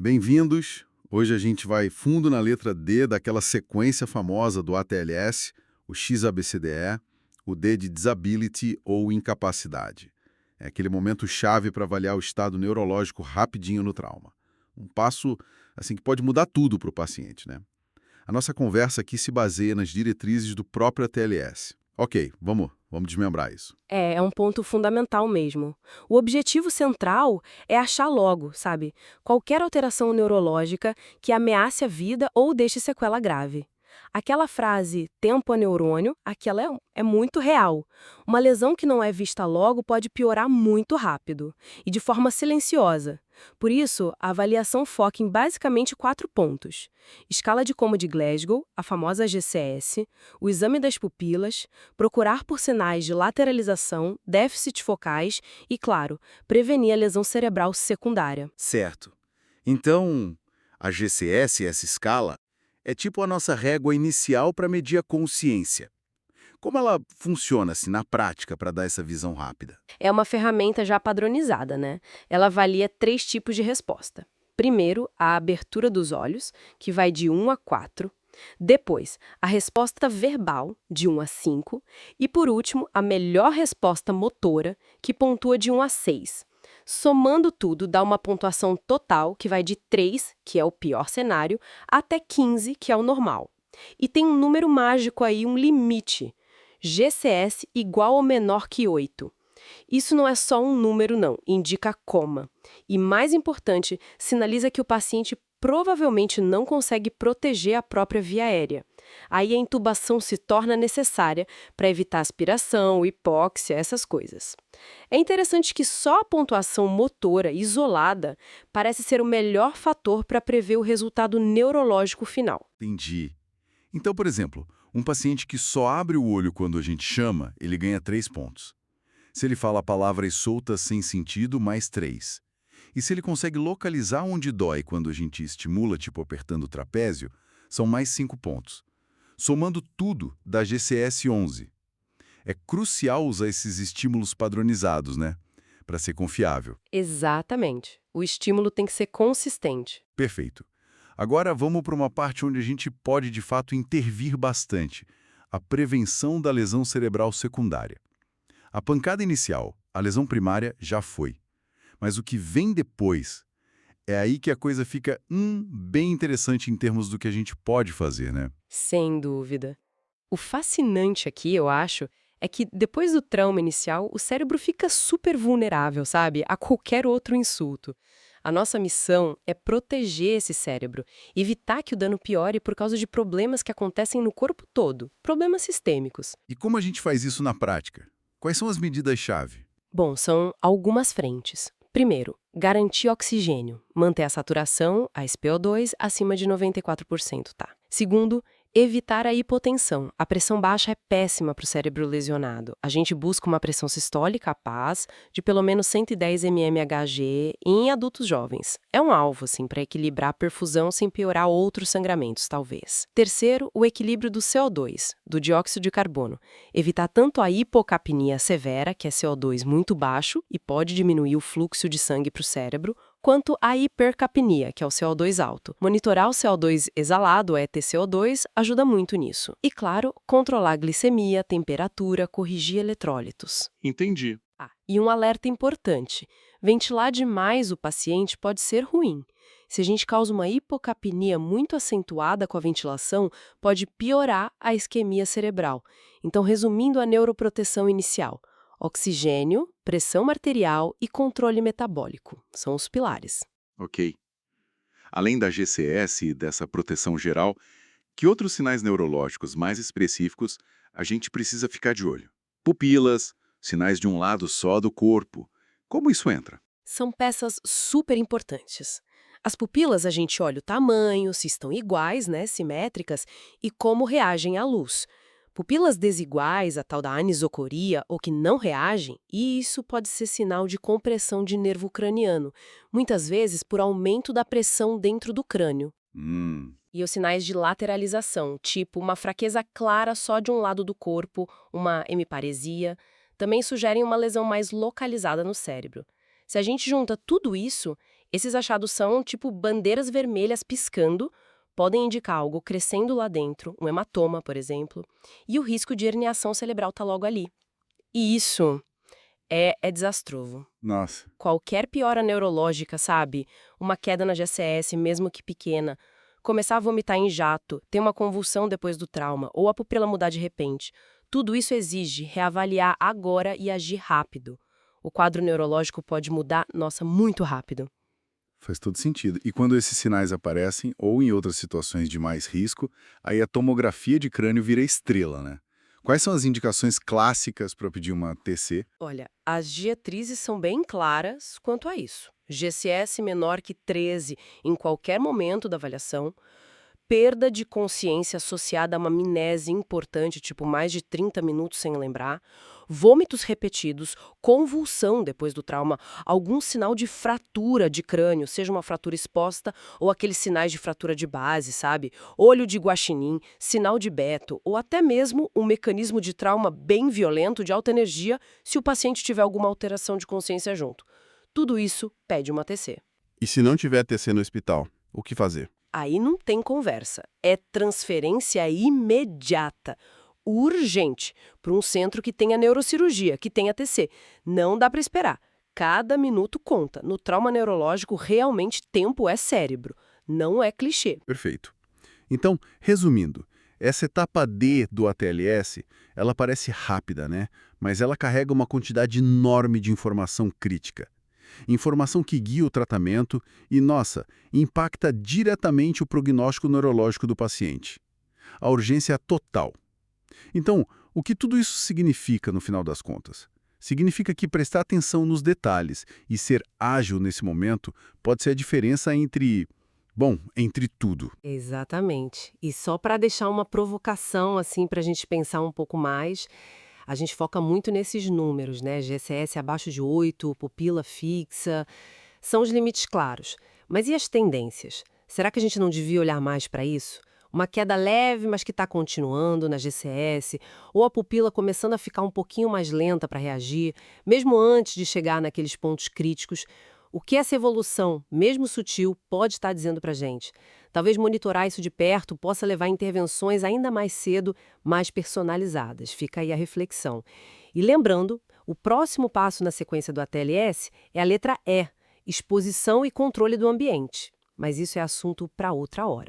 Bem-vindos! Hoje a gente vai fundo na letra D daquela sequência famosa do ATLS, o XABCDE, o D de disability ou incapacidade. É aquele momento chave para avaliar o estado neurológico rapidinho no trauma. Um passo assim que pode mudar tudo para o paciente, né? A nossa conversa aqui se baseia nas diretrizes do próprio ATLS. Ok, vamos desmembrar isso. É um ponto fundamental mesmo. O objetivo central é achar logo, sabe, qualquer alteração neurológica que ameace a vida ou deixe sequela grave. Aquela frase, tempo a neurônio, aquela é muito real. Uma lesão que não é vista logo pode piorar muito rápido, e de forma silenciosa. Por isso, a avaliação foca em basicamente 4 pontos. Escala de Coma de Glasgow, a famosa GCS, o exame das pupilas, procurar por sinais de lateralização, déficits focais e, claro, prevenir a lesão cerebral secundária. Certo. Então, a GCS, essa escala, é tipo a nossa régua inicial para medir a consciência. Como ela funciona assim, na prática para dar essa visão rápida? É uma ferramenta já padronizada, né? Ela avalia 3 tipos de resposta. Primeiro, a abertura dos olhos, que vai de 1 a 4. Depois, a resposta verbal, de 1 a 5. E, por último, a melhor resposta motora, que pontua de 1 a 6. Somando tudo, dá uma pontuação total que vai de 3, que é o pior cenário, até 15, que é o normal. E tem um número mágico aí, um limite. GCS igual ou menor que 8. Isso não é só um número, não, indica coma. E, mais importante, sinaliza que o paciente provavelmente não consegue proteger a própria via aérea. Aí a intubação se torna necessária para evitar aspiração, hipóxia, essas coisas. É interessante que só a pontuação motora isolada parece ser o melhor fator para prever o resultado neurológico final. Entendi. Então, por exemplo, um paciente que só abre o olho quando a gente chama, ele ganha 3 pontos. Se ele fala palavras soltas sem sentido, mais 3. E se ele consegue localizar onde dói quando a gente estimula, tipo apertando o trapézio, são mais 5 pontos. Somando tudo, dá GCS 11. É crucial usar esses estímulos padronizados, né? Para ser confiável. Exatamente. O estímulo tem que ser consistente. Perfeito. Agora vamos para uma parte onde a gente pode de fato intervir bastante. A prevenção da lesão cerebral secundária. A pancada inicial, a lesão primária, já foi. Mas o que vem depois, é aí que a coisa fica bem interessante em termos do que a gente pode fazer, né? Sem dúvida. O fascinante aqui, eu acho, é que depois do trauma inicial, o cérebro fica super vulnerável, sabe, a qualquer outro insulto. A nossa missão é proteger esse cérebro, evitar que o dano piore por causa de problemas que acontecem no corpo todo, problemas sistêmicos. E como a gente faz isso na prática? Quais são as medidas-chave? Bom, são algumas frentes. Primeiro, garantir oxigênio, manter a saturação, a SpO2, acima de 94%, tá? Segundo, evitar a hipotensão. A pressão baixa é péssima para o cérebro lesionado. A gente busca uma pressão sistólica capaz de pelo menos 110 mmHg em adultos jovens. É um alvo, assim, para equilibrar a perfusão sem piorar outros sangramentos, talvez. Terceiro, o equilíbrio do CO2, do dióxido de carbono. Evitar tanto a hipocapnia severa, que é CO2 muito baixo e pode diminuir o fluxo de sangue para o cérebro, quanto a hipercapnia, que é o CO2 alto. Monitorar o CO2 exalado, o ETCO2, ajuda muito nisso. E, claro, controlar a glicemia, temperatura, corrigir eletrólitos. Entendi. E um alerta importante: ventilar demais o paciente pode ser ruim. Se a gente causa uma hipocapnia muito acentuada com a ventilação, pode piorar a isquemia cerebral. Então, resumindo a neuroproteção inicial: oxigênio, pressão arterial e controle metabólico. São os pilares. Ok. Além da GCS e dessa proteção geral, que outros sinais neurológicos mais específicos a gente precisa ficar de olho? Pupilas, sinais de um lado só do corpo. Como isso entra? São peças super importantes. As pupilas a gente olha o tamanho, se estão iguais, né, simétricas, e como reagem à luz. Pupilas desiguais, a tal da anisocoria, ou que não reagem, e isso pode ser sinal de compressão de nervo craniano, muitas vezes por aumento da pressão dentro do crânio. Hum, E os sinais de lateralização, tipo uma fraqueza clara só de um lado do corpo, uma hemiparesia, também sugerem uma lesão mais localizada no cérebro. Se a gente junta tudo isso, Esses achados são tipo bandeiras vermelhas piscando, podem indicar algo crescendo lá dentro, um hematoma, por exemplo, e o risco de herniação cerebral tá logo ali. E isso é desastroso. Nossa. Qualquer piora neurológica, sabe? Uma queda na GCS, mesmo que pequena, começar a vomitar em jato, ter uma convulsão depois do trauma, ou a pupila mudar de repente. Tudo isso exige reavaliar agora e agir rápido. O quadro neurológico pode mudar, nossa, muito rápido. Faz todo sentido. E quando esses sinais aparecem, ou em outras situações de mais risco, aí a tomografia de crânio vira estrela, né? Quais são as indicações clássicas para pedir uma TC? Olha, as diretrizes são bem claras quanto a isso. GCS menor que 13 em qualquer momento da avaliação, perda de consciência associada a uma amnésia importante, tipo mais de 30 minutos sem lembrar, vômitos repetidos, convulsão depois do trauma, algum sinal de fratura de crânio, seja uma fratura exposta ou aqueles sinais de fratura de base, sabe? Olho de guaxinim, sinal de Beto, ou até mesmo um mecanismo de trauma bem violento de alta energia se o paciente tiver alguma alteração de consciência junto. Tudo isso pede uma TC. E se não tiver TC no hospital, o que fazer? Aí não tem conversa. É transferência imediata, urgente, para um centro que tenha neurocirurgia, que tenha TC. Não dá para esperar. Cada minuto conta. No trauma neurológico, realmente tempo é cérebro. Não é clichê. Perfeito. Então, resumindo, essa etapa D do ATLS, ela parece rápida, né? Mas ela carrega uma quantidade enorme de informação crítica. Informação que guia o tratamento e, nossa, impacta diretamente o prognóstico neurológico do paciente. A urgência é total. Então, o que tudo isso significa no final das contas? Significa que prestar atenção nos detalhes e ser ágil nesse momento pode ser a diferença entre tudo. Exatamente. E só para deixar uma provocação, assim, para a gente pensar um pouco mais, a gente foca muito nesses números, né? GCS abaixo de 8, pupila fixa, são os limites claros. Mas e as tendências? Será que a gente não devia olhar mais para isso? Uma queda leve, mas que está continuando na GCS, ou a pupila começando a ficar um pouquinho mais lenta para reagir, mesmo antes de chegar naqueles pontos críticos. O que essa evolução, mesmo sutil, pode estar dizendo para a gente? Talvez monitorar isso de perto possa levar a intervenções ainda mais cedo, mais personalizadas. Fica aí a reflexão. E lembrando, o próximo passo na sequência do ATLS é a letra E, exposição e controle do ambiente. Mas isso é assunto para outra hora.